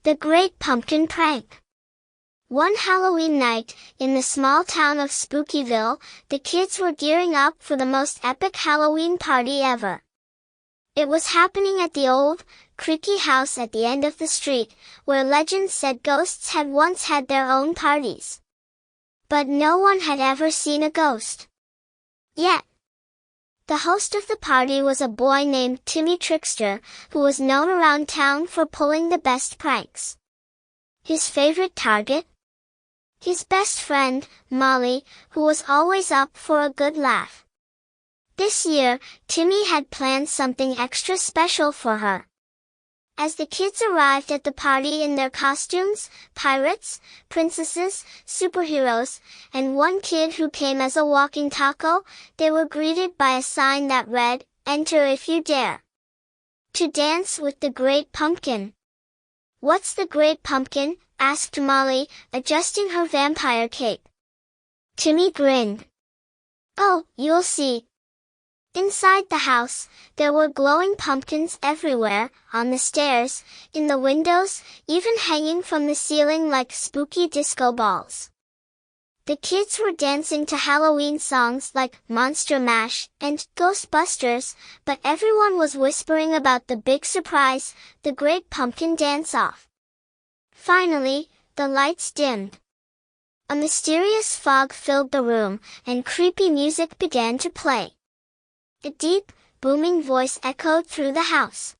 The Great Pumpkin Prank. One Halloween night, in the small town of Spookyville, the kids were gearing up for the most epic Halloween party ever. It was happening at the old, creaky house at the end of the street, where legends said ghosts had once had their own parties. But no one had ever seen a ghost yet. The host of the party was a boy named Timmy Trickster, who was known around town for pulling the best pranks. His favorite target? His best friend, Molly, who was always up for a good laugh. This year, Timmy had planned something extra special for her. As the kids arrived at the party in their costumes, pirates, princesses, superheroes, and one kid who came as a walking taco, they were greeted by a sign that read, "Enter if you dare to dance with the Great Pumpkin." "What's the Great Pumpkin?" asked Molly, adjusting her vampire cape. Timmy grinned. "Oh, you'll see." Inside the house, there were glowing pumpkins everywhere, on the stairs, in the windows, even hanging from the ceiling like spooky disco balls. The kids were dancing to Halloween songs like Monster Mash and Ghostbusters, but everyone was whispering about the big surprise, the Great Pumpkin Dance-Off. Finally, the lights dimmed. A mysterious fog filled the room, and creepy music began to play. A deep, booming voice echoed through the house.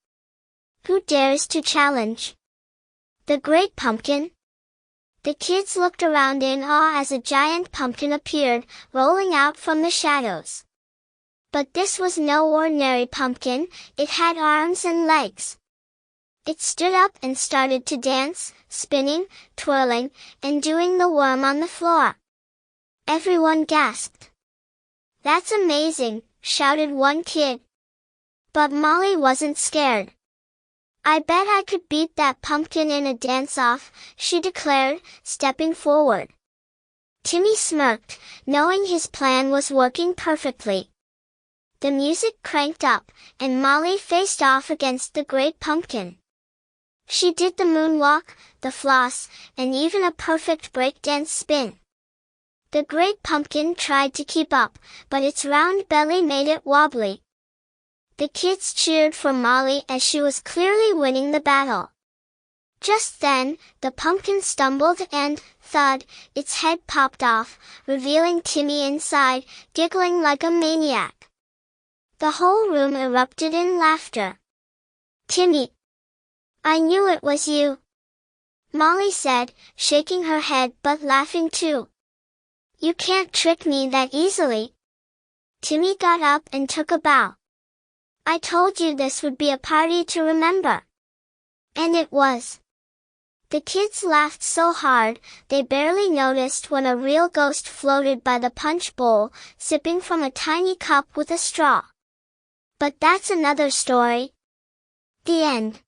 "Who dares to challenge the Great Pumpkin?" The kids looked around in awe as a giant pumpkin appeared, rolling out from the shadows. But this was no ordinary pumpkin, it had arms and legs. It stood up and started to dance, spinning, twirling, and doing the worm on the floor. Everyone gasped. "That's amazing!" shouted one kid. But Molly wasn't scared. "I bet I could beat that pumpkin in a dance-off," she declared, stepping forward. Timmy smirked, knowing his plan was working perfectly. The music cranked up, and Molly faced off against the Great Pumpkin. She did the moonwalk, the floss, and even a perfect breakdance spin. The Great Pumpkin tried to keep up, but its round belly made it wobbly. The kids cheered for Molly as she was clearly winning the battle. Just then, the pumpkin stumbled and, thud, its head popped off, revealing Timmy inside, giggling like a maniac. The whole room erupted in laughter. "Timmy, I knew it was you," Molly said, shaking her head but laughing too. "You can't trick me that easily." Timmy got up and took a bow. "I told you this would be a party to remember." And it was. The kids laughed so hard, they barely noticed when a real ghost floated by the punch bowl, sipping from a tiny cup with a straw. But that's another story. The end.